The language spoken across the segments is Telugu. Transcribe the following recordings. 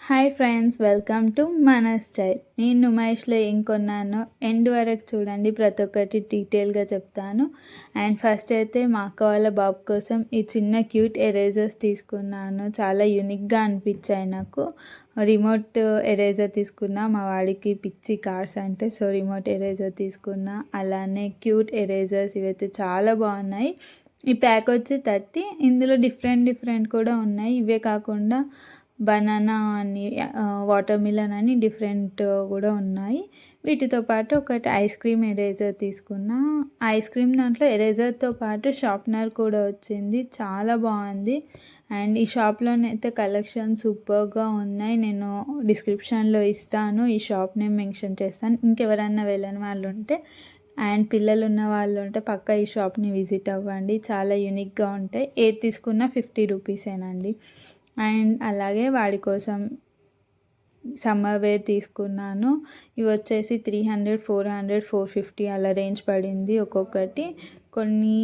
హాయ్ ఫ్రెండ్స్, వెల్కమ్ టు మన స్టైల్. నేను నుమాయిష్లో ఏం కొన్నానో ఎండ్ వరకు చూడండి, ప్రతి ఒక్కటి డీటెయిల్గా చెప్తాను. అండ్ ఫస్ట్ అయితే మా అక్క వాళ్ళ బాబు కోసం ఈ చిన్న క్యూట్ ఎరేజర్స్ తీసుకున్నాను. చాలా యూనిక్గా అనిపించాయి నాకు. రిమోట్ ఎరేజర్ తీసుకున్నా, మా వాడికి పిచ్చి కార్స్ అంటే, సో రిమోట్ ఎరేజర్ తీసుకున్నా. అలానే క్యూట్ ఎరేజర్స్ ఇవైతే చాలా బాగున్నాయి. ఈ ప్యాక్ వచ్చి 30. ఇందులో డిఫరెంట్ కూడా ఉన్నాయి. ఇవే కాకుండా బనానా అని, వాటర్ మిలన్ అని డిఫరెంట్ కూడా ఉన్నాయి. వీటితో పాటు ఒకటి ఐస్ క్రీమ్ ఎరేజర్ తీసుకున్నా. ఐస్ క్రీమ్ దాంట్లో ఎరేజర్తో పాటు షార్ప్నర్ కూడా వచ్చింది. చాలా బాగుంది. అండ్ ఈ షాప్లోనైతే కలెక్షన్ సూపర్గా ఉన్నాయి. నేను డిస్క్రిప్షన్లో ఇస్తాను, ఈ షాప్ నేమ్ మెన్షన్ చేస్తాను. ఇంకెవరన్నా వెళ్ళని వాళ్ళు ఉంటే అండ్ పిల్లలు ఉన్న వాళ్ళు ఉంటే పక్కా ఈ షాప్ని విజిట్ అవ్వండి. చాలా యూనిక్గా ఉంటాయి. ఏది తీసుకున్నా 50 రూపీసేనండి. అండ్ అలాగే వాడి కోసం సమ్మర్ వేర్ తీసుకున్నాను. ఇవి వచ్చేసి 300, 400, 450 అలా రేంజ్ పడింది ఒక్కొక్కటి. కొన్ని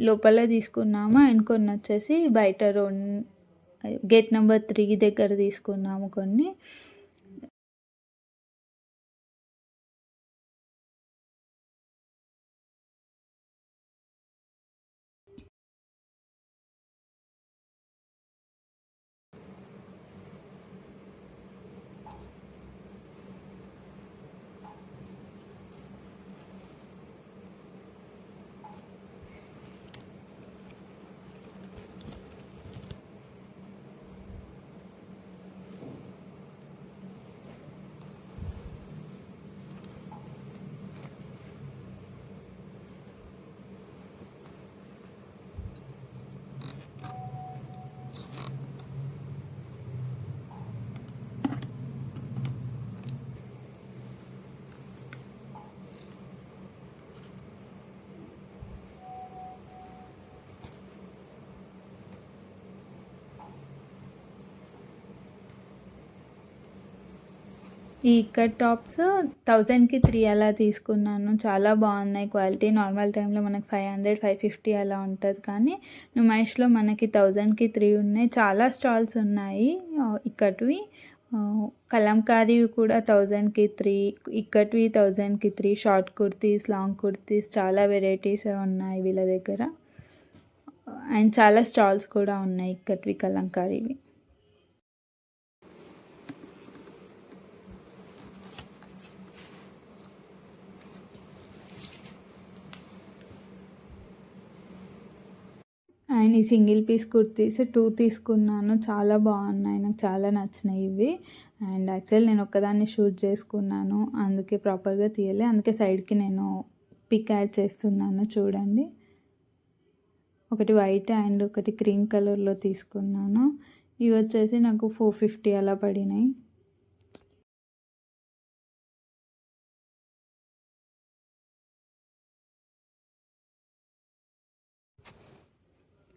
లోపల తీసుకున్నాము అండ్ కొన్ని వచ్చేసి బయట గేట్ నెంబర్ 3 దగ్గర తీసుకున్నాము కొన్ని. ఈ కట్ టాప్స్ 1000కి 3 అలా తీసుకున్నాను. చాలా బాగున్నాయి క్వాలిటీ. నార్మల్ టైంలో మనకి 500, 550 అలా ఉంటుంది, కానీ నుమాయిష్లో మనకి 1000కి 3 ఉన్నాయి. చాలా స్టాల్స్ ఉన్నాయి ఇక్కడివి. కలంకారీవి కూడా 1000కి 3, ఇక్కడివి 1000కి 3, షార్ట్ కుర్తీస్, లాంగ్ కుర్తీస్, చాలా వెరైటీస్ ఉన్నాయి వీళ్ళ దగ్గర. అండ్ చాలా స్టాల్స్ కూడా ఉన్నాయి ఇక్కడివి కలంకారీవి. అండ్ ఈ సింగిల్ పీస్ కుర్తీస్ 2 తీసుకున్నాను. చాలా బాగున్నాయి, నాకు చాలా నచ్చినాయి ఇవి. అండ్ యాక్చువల్ నేను ఒక్కదాన్ని షూట్ చేసుకున్నాను, అందుకే ప్రాపర్గా తీయలే. అందుకే సైడ్కి నేను పిక్ యాడ్ చేస్తున్నాను చూడండి. ఒకటి వైట్ అండ్ ఒకటి క్రీమ్ కలర్లో తీసుకున్నాను. ఇవి వచ్చేసి నాకు 450 అలా పడినాయి.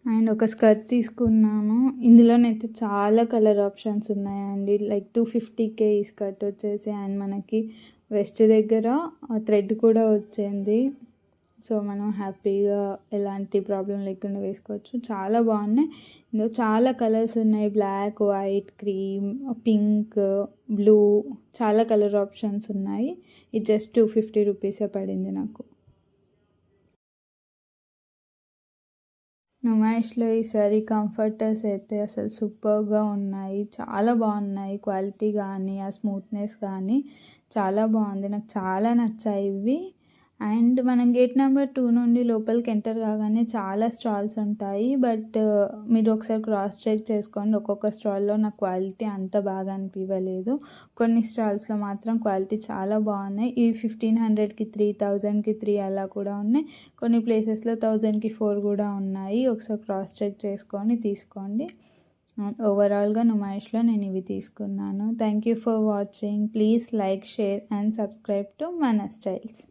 అండ్ ఒక స్కర్ట్ తీసుకున్నాను. ఇందులోనైతే చాలా కలర్ ఆప్షన్స్ ఉన్నాయండి. లైక్ 250K ఈ స్కర్ట్ వచ్చేసి. అండ్ మనకి వెస్ట్ దగ్గర థ్రెడ్ కూడా వచ్చింది. సో మనం హ్యాపీగా ఎలాంటి ప్రాబ్లం లేకుండా వేసుకోవచ్చు. చాలా బాగున్నాయి. ఇందులో చాలా కలర్స్ ఉన్నాయి. Black, white, cream, pink, blue, చాలా కలర్ ఆప్షన్స్ ఉన్నాయి. ఇది జస్ట్ 250 రూపీసే పడింది నాకు. నుమాయిష్లో ఈసారి కంఫర్టర్స్ అయితే అసలు సూపర్గా ఉన్నాయి. చాలా బాగున్నాయి. క్వాలిటీ కానీ ఆ స్మూత్నెస్ కానీ చాలా బాగుంది. నాకు చాలా నచ్చాయి ఇవి. అండ్ మనం గేట్ నెంబర్ 2 నుండి లోపలికి ఎంటర్ కాగానే చాలా స్టాల్స్ ఉంటాయి. బట్ మీరు ఒకసారి క్రాస్ చెక్ చేసుకోండి. ఒక్కొక్క స్టాల్లో నాకు క్వాలిటీ అంత బాగా అనిపించలేదు. కొన్ని స్టాల్స్లో మాత్రం క్వాలిటీ చాలా బాగున్నాయి. ఇవి 1500కి 3, 1000కి 3 అలా కూడా ఉన్నాయి. కొన్ని ప్లేసెస్లో 1000కి 4 కూడా ఉన్నాయి. ఒకసారి క్రాస్ చెక్ చేసుకొని తీసుకోండి. ఓవరాల్గా నుమాయిష్లో నేను ఇవి తీసుకున్నాను. Thank you for watching. Please like, share and subscribe to మన స్టైల్స్.